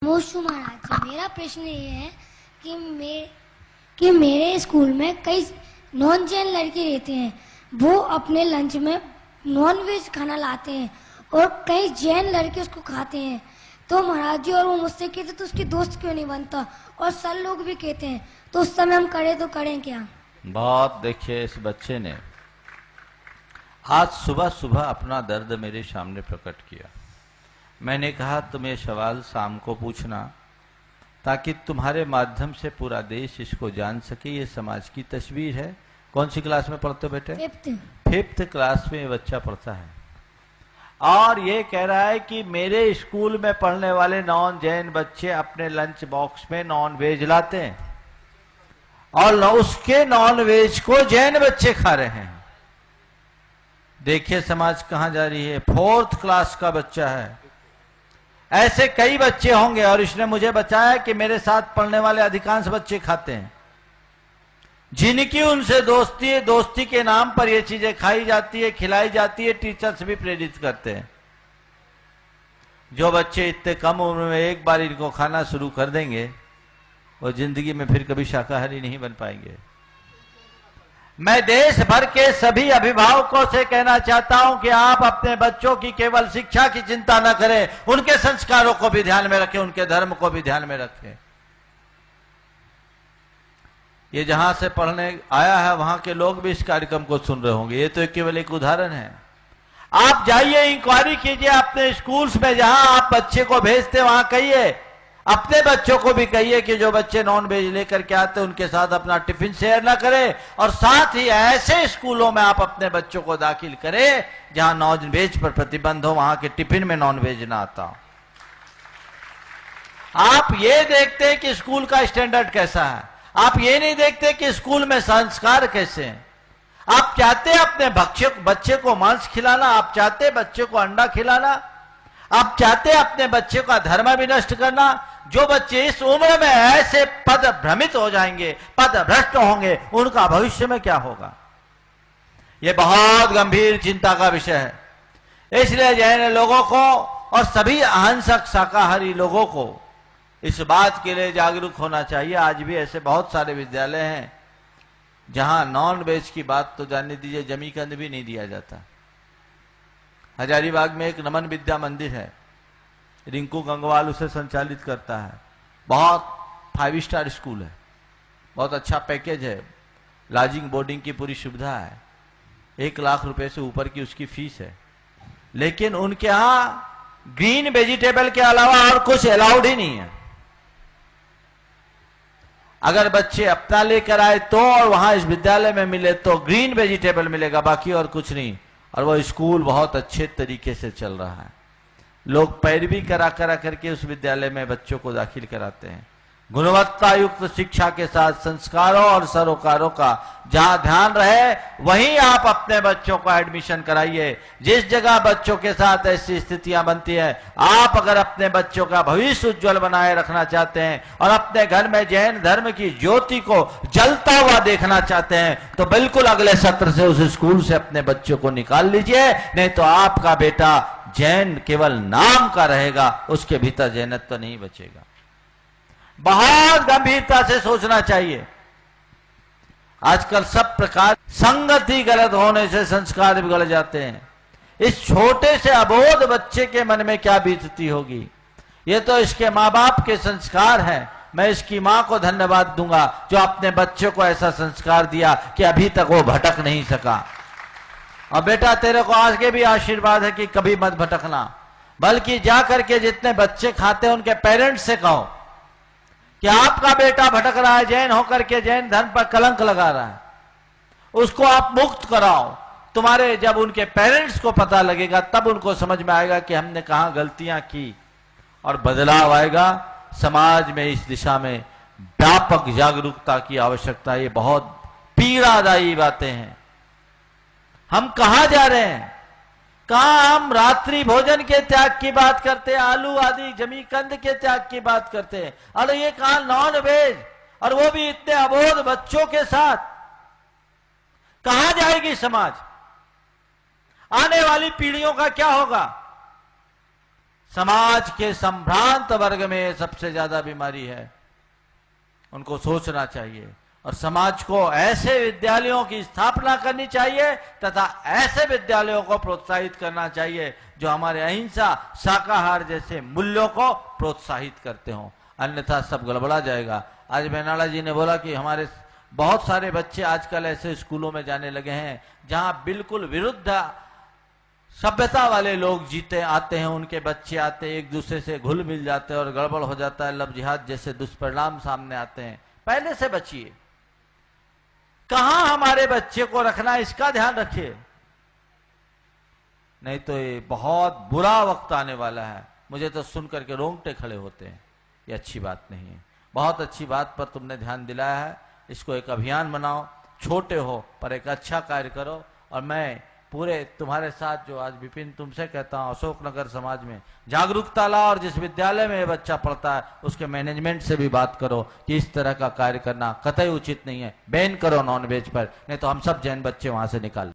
मोशु महाराज जी, मेरा प्रश्न ये है कि मेरे स्कूल में कई नॉन जैन लड़के रहते हैं, वो अपने लंच में नॉन वेज खाना लाते हैं और कई जैन लड़के उसको खाते हैं। तो महाराज जी, और वो मुझसे कहते तो उसकी दोस्त क्यों नहीं बनता, और सर लोग भी कहते हैं, तो उस समय हम करें तो करें क्या? बहुत देखिए, इस बच्चे ने आज सुबह सुबह अपना दर्द मेरे सामने प्रकट किया। मैंने कहा तुम ये सवाल शाम को पूछना, ताकि तुम्हारे माध्यम से पूरा देश इसको जान सके। ये समाज की तस्वीर है। कौन सी क्लास में पढ़ते हो बेटे? फिफ्थ क्लास में ये बच्चा पढ़ता है और ये कह रहा है कि मेरे स्कूल में पढ़ने वाले नॉन जैन बच्चे अपने लंच बॉक्स में नॉन वेज लाते हैं और उसके नॉन वेज को जैन बच्चे खा रहे हैं। देखिए समाज कहां जा रही है। फोर्थ क्लास का बच्चा है। ऐसे कई बच्चे होंगे और इसने मुझे बताया कि मेरे साथ पढ़ने वाले अधिकांश बच्चे खाते हैं। जिनकी उनसे दोस्ती है, दोस्ती के नाम पर ये चीजें खाई जाती है, खिलाई जाती है, टीचर्स भी प्रेरित करते हैं। जो बच्चे इतने कम उम्र में एक बार इनको खाना शुरू कर देंगे, वो जिंदगी में फिर कभी शाकाहारी नहीं बन पाएंगे। मैं देश भर के सभी अभिभावकों से कहना चाहता हूं कि आप अपने बच्चों की केवल शिक्षा की चिंता न करें, उनके संस्कारों को भी ध्यान में रखें, उनके धर्म को भी ध्यान में रखें। ये जहां से पढ़ने आया है वहां के लोग भी इस कार्यक्रम को सुन रहे होंगे। ये तो केवल एक उदाहरण है। आप जाइए, इंक्वायरी कीजिए अपने स्कूल्स में, जहां आप बच्चे को भेजते वहां कहिए, अपने बच्चों को भी कहिए कि जो बच्चे नॉन वेज लेकर के आते हैं उनके साथ अपना टिफिन शेयर ना करें, और साथ ही ऐसे स्कूलों में आप अपने बच्चों को दाखिल करें जहां नॉन वेज पर प्रतिबंध हो, वहां के टिफिन में नॉन वेज ना आता हो। आप ये देखते हैं कि स्कूल का स्टैंडर्ड कैसा है, आप ये नहीं देखते कि स्कूल में संस्कार कैसे हैं। आप चाहते हैं अपने बच्चे को मांस खिलाना, आप चाहते हैं बच्चे को अंडा खिलाना, आप चाहते हैं अपने बच्चे का धर्म भी नष्ट करना। जो बच्चे इस उम्र में ऐसे पद भ्रमित हो जाएंगे, पद भ्रष्ट होंगे, उनका भविष्य में क्या होगा? यह बहुत गंभीर चिंता का विषय है। इसलिए जैन लोगों को और सभी अहिंसक शाकाहारी लोगों को इस बात के लिए जागरूक होना चाहिए। आज भी ऐसे बहुत सारे विद्यालय हैं जहां नॉन वेज की बात तो जानने दीजिए, जमीकंद भी नहीं दिया जाता। हजारीबाग में एक नमन विद्या मंदिर है, रिंकू गंगवाल उसे संचालित करता है। बहुत 5 स्टार स्कूल है, बहुत अच्छा पैकेज है, लॉजिंग बोर्डिंग की पूरी सुविधा है, 1 लाख रुपए से ऊपर की उसकी फीस है। लेकिन उनके यहां ग्रीन वेजिटेबल के अलावा और कुछ अलाउड ही नहीं है। अगर बच्चे अपना लेकर आए तो, और वहां इस विद्यालय में मिले तो ग्रीन वेजिटेबल मिलेगा, बाकी और कुछ नहीं। और वो स्कूल बहुत अच्छे तरीके से चल रहा है। लोग पैरवी करा करके उस विद्यालय में बच्चों को दाखिल कराते हैं। गुणवत्ता युक्त शिक्षा के साथ संस्कारों और सरोकारों का जहां ध्यान रहे, वहीं आप अपने बच्चों को एडमिशन कराइए। जिस जगह बच्चों के साथ ऐसी स्थितियां बनती है, आप अगर अपने बच्चों का भविष्य उज्जवल बनाए रखना चाहते हैं और अपने घर में जैन धर्म की ज्योति को जलता हुआ देखना चाहते हैं, तो बिल्कुल अगले सत्र से उस स्कूल से अपने बच्चों को निकाल लीजिए। नहीं तो आपका बेटा जैन केवल नाम का रहेगा, उसके भीतर जैनत्व तो नहीं बचेगा। बहुत गंभीरता से सोचना चाहिए। आजकल सब प्रकार संगति गलत होने से संस्कार बिगड़ जाते हैं। इस छोटे से अबोध बच्चे के मन में क्या बीतती होगी। ये तो इसके माँ बाप के संस्कार हैं। मैं इसकी माँ को धन्यवाद दूंगा जो अपने बच्चों को ऐसा संस्कार दिया कि अभी तक वो भटक नहीं सका। और बेटा, तेरे को आगे भी आशीर्वाद है कि कभी मत भटकना, बल्कि जा करके जितने बच्चे खाते हैं उनके पेरेंट्स से कहो कि आपका बेटा भटक रहा है, जैन होकर के जैन धर्म पर कलंक लगा रहा है, उसको आप मुक्त कराओ। तुम्हारे जब उनके पेरेंट्स को पता लगेगा, तब उनको समझ में आएगा कि हमने कहां गलतियां की, और बदलाव आएगा। समाज में इस दिशा में व्यापक जागरूकता की आवश्यकता है। ये बहुत पीड़ादायी बातें हैं। हम कहां जा रहे हैं? कहां हम रात्रि भोजन के त्याग की बात करते हैं, आलू आदि जमीकंद के त्याग की बात करते हैं, और ये कहां नॉन वेज, और वो भी इतने अबोध बच्चों के साथ। कहां जाएगी समाज? आने वाली पीढ़ियों का क्या होगा? समाज के संभ्रांत वर्ग में सबसे ज्यादा बीमारी है। उनको सोचना चाहिए और समाज को ऐसे विद्यालयों की स्थापना करनी चाहिए तथा ऐसे विद्यालयों को प्रोत्साहित करना चाहिए जो हमारे अहिंसा, शाकाहार जैसे मूल्यों को प्रोत्साहित करते हों, अन्यथा सब गड़बड़ा जाएगा। आज बेनाला जी ने बोला कि हमारे बहुत सारे बच्चे आजकल ऐसे स्कूलों में जाने लगे हैं जहां बिल्कुल विरुद्ध सभ्यता वाले लोग जीते आते हैं, उनके बच्चे आते हैं, एक दूसरे से घुल मिल जाते हैं और गड़बड़ हो जाता है, लव जिहाद जैसे दुष्परिणाम सामने आते हैं। पहले से बचिए। कहां हमारे बच्चे को रखना है इसका ध्यान रखिए, नहीं तो ये बहुत बुरा वक्त आने वाला है। मुझे तो सुनकर के रोंगटे खड़े होते हैं। ये अच्छी बात नहीं है। बहुत अच्छी बात पर तुमने ध्यान दिलाया है। इसको एक अभियान बनाओ, छोटे हो पर एक अच्छा कार्य करो। और मैं पूरे तुम्हारे साथ जो आज विपिन तुमसे कहता हूं, अशोकनगर समाज में जागरूकता लाओ और जिस विद्यालय में ये बच्चा पढ़ता है उसके मैनेजमेंट से भी बात करो कि इस तरह का कार्य करना कतई उचित नहीं है। बैन करो नॉनवेज पर, नहीं तो हम सब जैन बच्चे वहां से निकाल